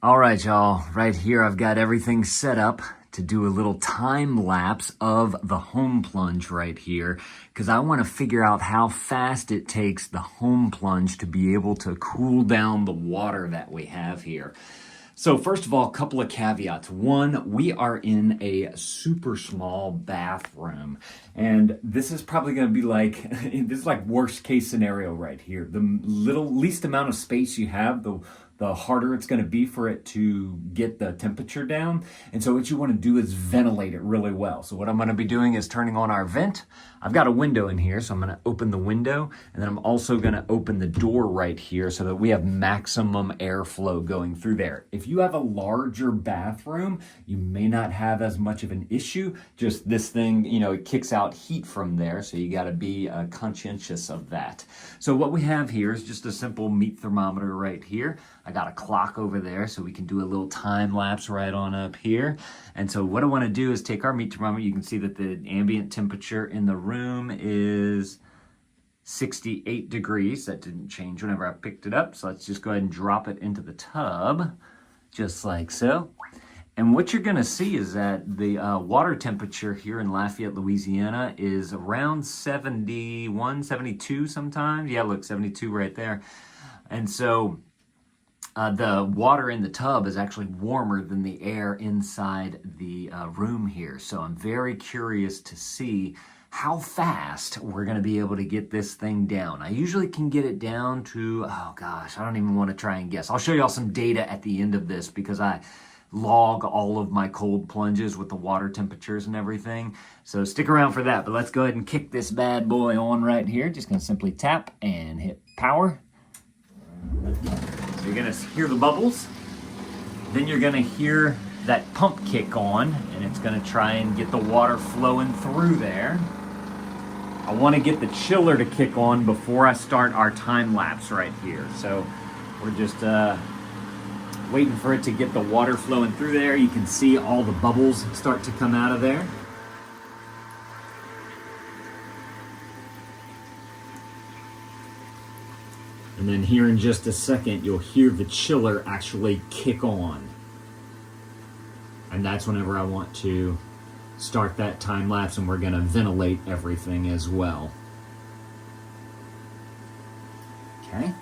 All right, y'all, right here I've got everything set up to do a little time lapse of the home plunge right here because I want to figure out how fast it takes the home plunge to be able to cool down the water that we have here. So first of all, a couple of caveats. One, we are in a super small bathroom, and this is probably going to be like, this is like worst case scenario right here. The least amount of space you have, the harder it's going to be for it to get the temperature down. And so what you want to do is ventilate it really well. So what I'm going to be doing is turning on our vent. I've got a window in here, so I'm going to open the window, and then I'm also going to open the door right here so that we have maximum airflow going through there. If you have a larger bathroom, you may not have as much of an issue. Just this thing, it kicks out heat from there, so you got to be conscientious of that. So what we have here is just a simple meat thermometer right here. I got a clock over there so we can do a little time lapse right on up here. And so what I want to do is take our meat thermometer. You can see that the ambient temperature in the room is 68 degrees. That didn't change whenever I picked it up. So let's just go ahead and drop it into the tub, just like so. And what you're going to see is that the water temperature here in Lafayette, Louisiana is around 71, 72 sometimes. Yeah, look, 72 right there. And so the water in the tub is actually warmer than the air inside the room here. So I'm very curious to see how fast we're going to be able to get this thing down. I usually can get it down to, oh gosh, I don't even want to try and guess. I'll show y'all some data at the end of this because I log all of my cold plunges with the water temperatures and everything. So stick around for that, but let's go ahead and kick this bad boy on right here. Just going to simply tap and hit power. So you're going to hear the bubbles, then you're going to hear that pump kick on, and it's going to try and get the water flowing through there. I want to get the chiller to kick on before I start our time lapse right here. So we're just waiting for it to get the water flowing through there. You can see all the bubbles start to come out of there. And then here in just a second, you'll hear the chiller actually kick on. And that's whenever I want to start that time lapse, and we're going to ventilate everything as well. Okay.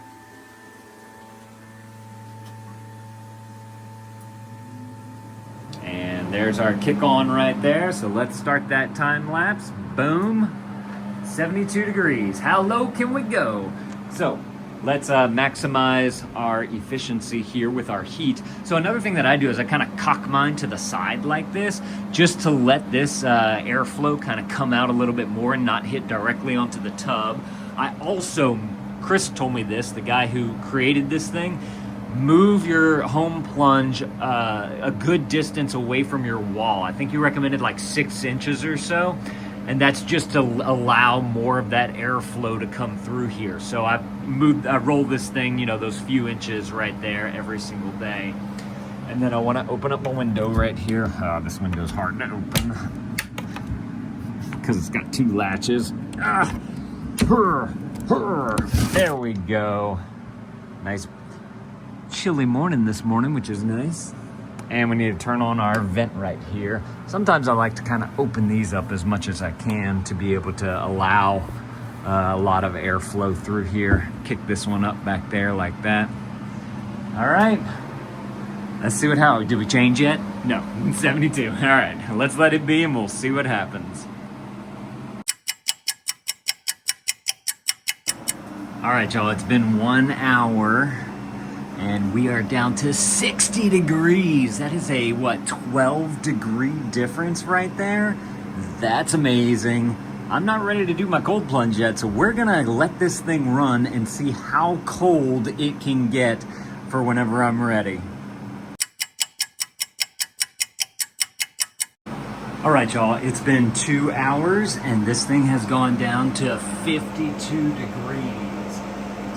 And there's our kick on right there. So let's start that time lapse. Boom. 72 degrees. How low can we go? So let's maximize our efficiency here with our heat. So another thing that I do is I kind of cock mine to the side like this, just to let this airflow kind of come out a little bit more and not hit directly onto the tub. I also, Chris told me this, the guy who created this thing, move your home plunge a good distance away from your wall. I think you recommended like 6 inches or so. And that's just to allow more of that airflow to come through here. So I roll this thing, those few inches right there every single day. And then I want to open up my window right here. This window's hard to open because it's got 2 latches. There we go. Nice chilly morning this morning, which is nice. And we need to turn on our vent right here. Sometimes I like to kind of open these up as much as I can to be able to allow a lot of airflow through here. Kick this one up back there like that. All right, let's see did we change yet? No, 72. All right, let's let it be and we'll see what happens. All right, y'all, it's been 1 hour. And we are down to 60 degrees. That is a, 12-degree difference right there? That's amazing. I'm not ready to do my cold plunge yet, so we're gonna let this thing run and see how cold it can get for whenever I'm ready. All right, y'all, it's been 2 hours, and this thing has gone down to 52 degrees.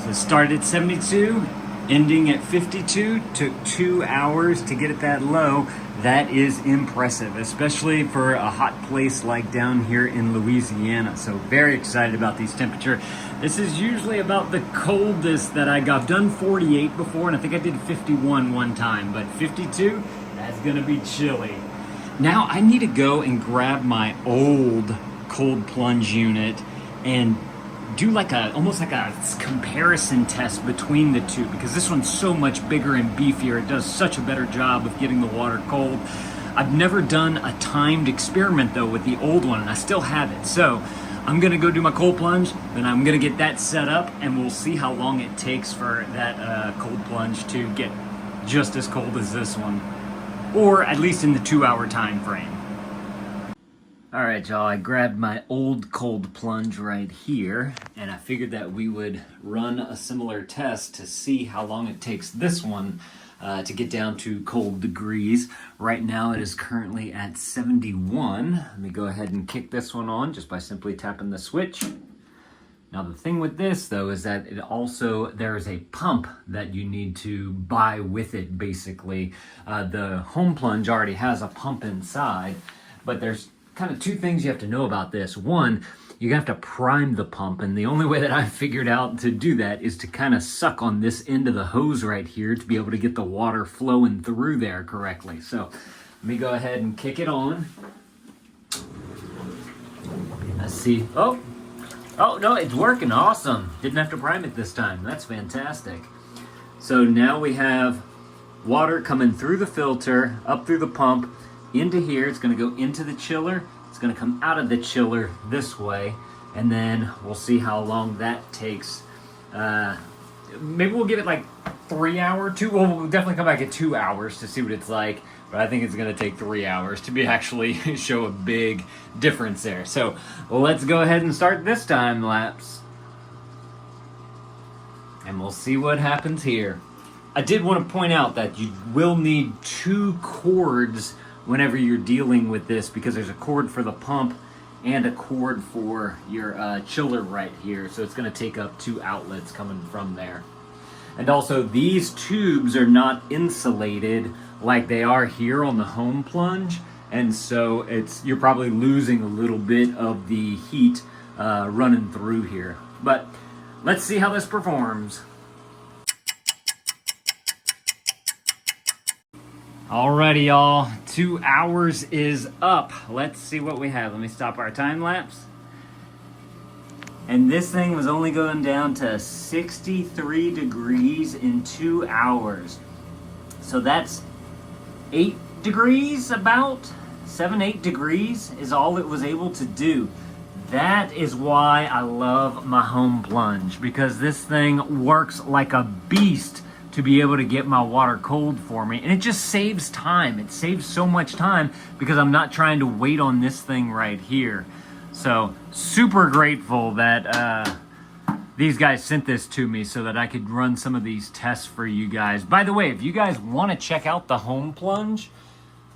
So it started at 72. Ending at 52, took 2 hours to get it that low. That is impressive, especially for a hot place like down here in Louisiana. So very excited about these temperatures. This is usually about the coldest that I got. I've done 48 before, and I think I did 51 one time, but 52, that's gonna be chilly. Now I need to go and grab my old cold plunge unit and do like almost like a comparison test between the two, because this one's so much bigger and beefier. It does such a better job of getting the water cold. I've never done a timed experiment though with the old one, and I still have it. So I'm gonna go do my cold plunge, then I'm gonna get that set up, and we'll see how long it takes for that cold plunge to get just as cold as this one, or at least in the 2-hour time frame. All right, y'all, I grabbed my old cold plunge right here, and I figured that we would run a similar test to see how long it takes this one to get down to cold degrees. Right now it is currently at 71. Let me go ahead and kick this one on just by simply tapping the switch. Now the thing with this though is that there is a pump that you need to buy with it basically. The HomePlunge already has a pump inside, but there's kind of two things you have to know about this. One, you have to prime the pump, and the only way that I figured out to do that is to kind of suck on this end of the hose right here to be able to get the water flowing through there correctly. So let me go ahead and kick it on. Let's see. Oh no, it's working. Awesome. Didn't have to prime it this time. That's fantastic. So now we have water coming through the filter, up through the pump, into here. It's going to go into the chiller. It's going to come out of the chiller this way, and then we'll see how long that takes. Maybe we'll give it like 3 hours. We'll definitely come back at 2 hours to see what it's like, but I think it's going to take 3 hours to actually show a big difference there. So let's go ahead and start this time lapse, and we'll see what happens here. I did want to point out that you will need 2 cords whenever you're dealing with this, because there's a cord for the pump and a cord for your chiller right here. So it's going to take up 2 outlets coming from there. And also these tubes are not insulated like they are here on the HomePlunge, and so you're probably losing a little bit of the heat running through here. But let's see how this performs. Alrighty, y'all, 2 hours is up. Let's see what we have. Let me stop our time lapse. And this thing was only going down to 63 degrees in 2 hours. So that's 8 degrees, about 7-8 degrees is all it was able to do. That is why I love my HomePlunge, because this thing works like a beast to be able to get my water cold for me, and it just saves time. It saves so much time because I'm not trying to wait on this thing right here. So super grateful that these guys sent this to me so that I could run some of these tests for you guys. By the way, if you guys want to check out the HomePlunge,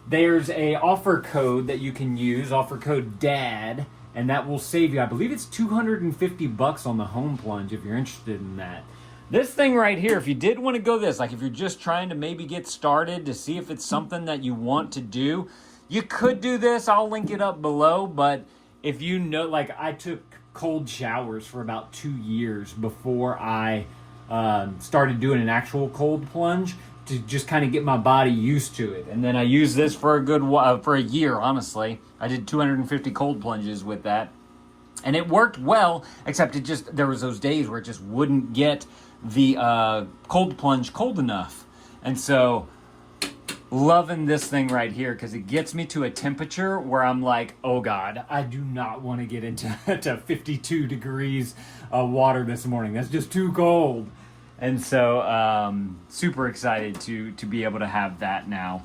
there's a offer code that you can use, offer code DAD, and that will save you, I believe it's $250 on the HomePlunge if you're interested in that. This thing right here, if you did want to go this, like if you're just trying to maybe get started to see if it's something that you want to do, you could do this. I'll link it up below. But if you know, like I took cold showers for about 2 years before I started doing an actual cold plunge to just kind of get my body used to it. And then I used this for a year, honestly. I did 250 cold plunges with that. And it worked well, except there was those days where it just wouldn't get the cold plunge cold enough. And so loving this thing right here, because it gets me to a temperature where I'm like, oh God, I do not want to get into to 52 degrees water this morning. That's just too cold. And so super excited to be able to have that now.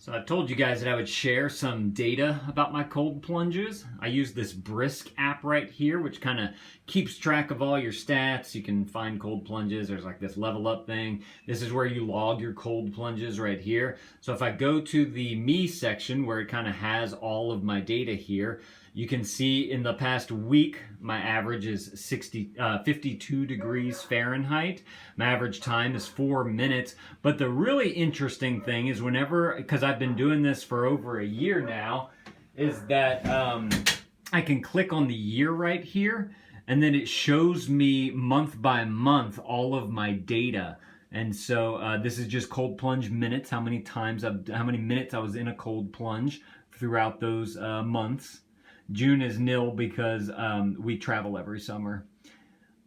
So I told you guys that I would share some data about my cold plunges. I use this Brisk app right here, which kind of keeps track of all your stats. You can find cold plunges. There's like this level up thing. This is where you log your cold plunges right here. So if I go to the Me section where it kind of has all of my data here, You can see in the past week, my average is 52 degrees Fahrenheit. My average time is 4 minutes. But the really interesting thing is whenever, because I've been doing this for over a year now, is that I can click on the year right here, and then it shows me month by month all of my data. And so this is just cold plunge minutes, how many minutes I was in a cold plunge throughout those months. June is nil because we travel every summer.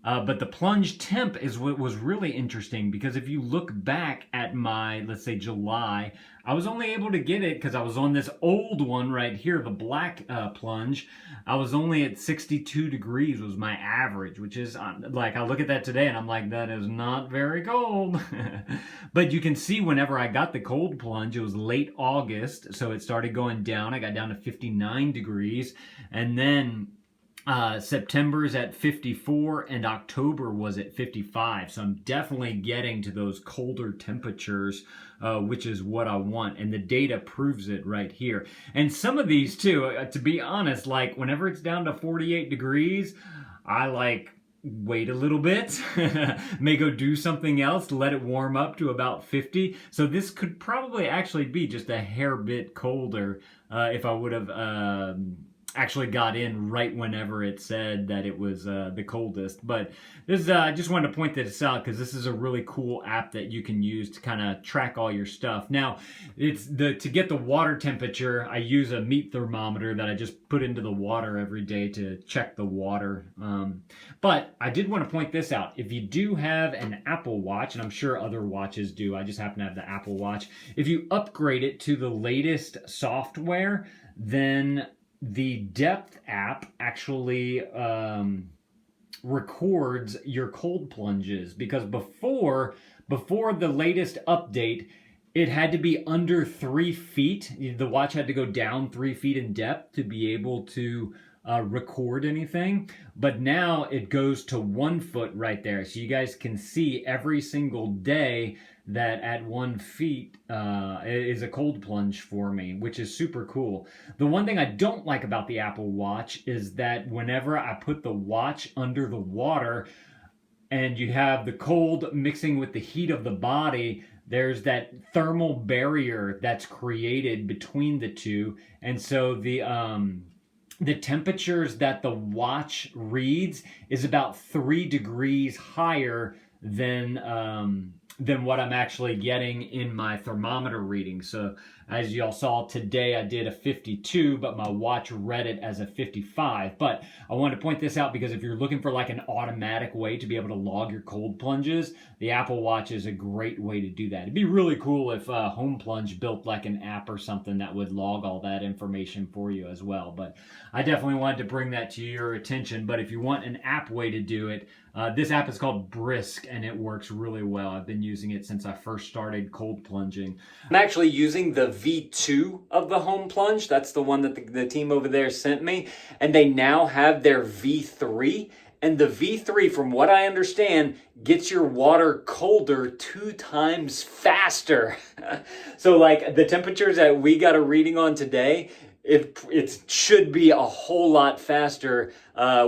But the plunge temp is what was really interesting, because if you look back at my, let's say July, I was only able to get it because I was on this old one right here, the black plunge. I was only at 62 degrees was my average, which is like, I look at that today and I'm like, that is not very cold. But you can see whenever I got the cold plunge, it was late August, so it started going down. I got down to 59 degrees, and then September's at 54 and October was at 55. So I'm definitely getting to those colder temperatures, which is what I want. And the data proves it right here. And some of these too, to be honest, like whenever it's down to 48 degrees, I like wait a little bit, may go do something else to let it warm up to about 50. So this could probably actually be just a hair bit colder if I would have actually got in right whenever it said that it was the coldest. But this I just wanted to point this out because this is a really cool app that you can use to kind of track all your stuff. Now, to get the water temperature, I use a meat thermometer that I just put into the water every day to check the water. But I did want to point this out. If you do have an Apple Watch, and I'm sure other watches do, I just happen to have the Apple Watch. If you upgrade it to the latest software, then the depth app actually records your cold plunges, because before the latest update, it had to be under 3 feet. The watch had to go down 3 feet in depth to be able to record anything. But now it goes to 1 foot right there. So you guys can see every single day that at 1 feet is a cold plunge for me, which is super cool. The one thing I don't like about the Apple Watch is that whenever I put the watch under the water and you have the cold mixing with the heat of the body, there's that thermal barrier that's created between the two. And so the temperatures that the watch reads is about 3 degrees higher than what I'm actually getting in my thermometer reading. So as y'all saw today, I did a 52, but my watch read it as a 55. But I wanted to point this out because if you're looking for like an automatic way to be able to log your cold plunges, the Apple Watch is a great way to do that. It'd be really cool if HomePlunge built like an app or something that would log all that information for you as well. But I definitely wanted to bring that to your attention. But if you want an app way to do it, this app is called Brisk, and it works really well. I've been using it since I first started cold plunging. I'm actually using the V2 of the HomePlunge. That's the one that the team over there sent me. And they now have their V3. And the V3, from what I understand, gets your water colder 2 times faster. So like the temperatures that we got a reading on today, it should be a whole lot faster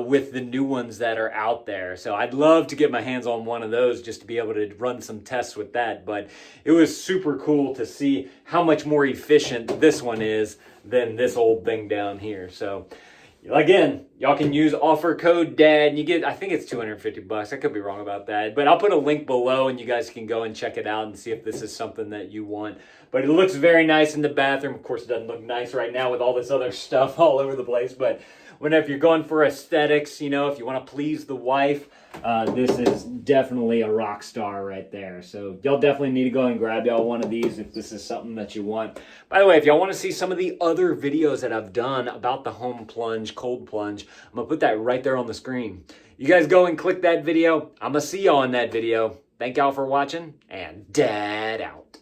with the new ones that are out there. So I'd love to get my hands on one of those just to be able to run some tests with that. But it was super cool to see how much more efficient this one is than this old thing down here. So again, y'all can use offer code DAD and you get, I think it's $250. I could be wrong about that, but I'll put a link below and you guys can go and check it out and see if this is something that you want. But it looks very nice in the bathroom. Of course, it doesn't look nice right now with all this other stuff all over the place, but whenever you're going for aesthetics, you know, if you want to please the wife, this is definitely a rock star right there. So y'all definitely need to go and grab y'all one of these if this is something that you want. By the way, if y'all want to see some of the other videos that I've done about the HomePlunge, cold plunge, I'm going to put that right there on the screen. You guys go and click that video. I'm going to see y'all in that video. Thank y'all for watching, and Dad out.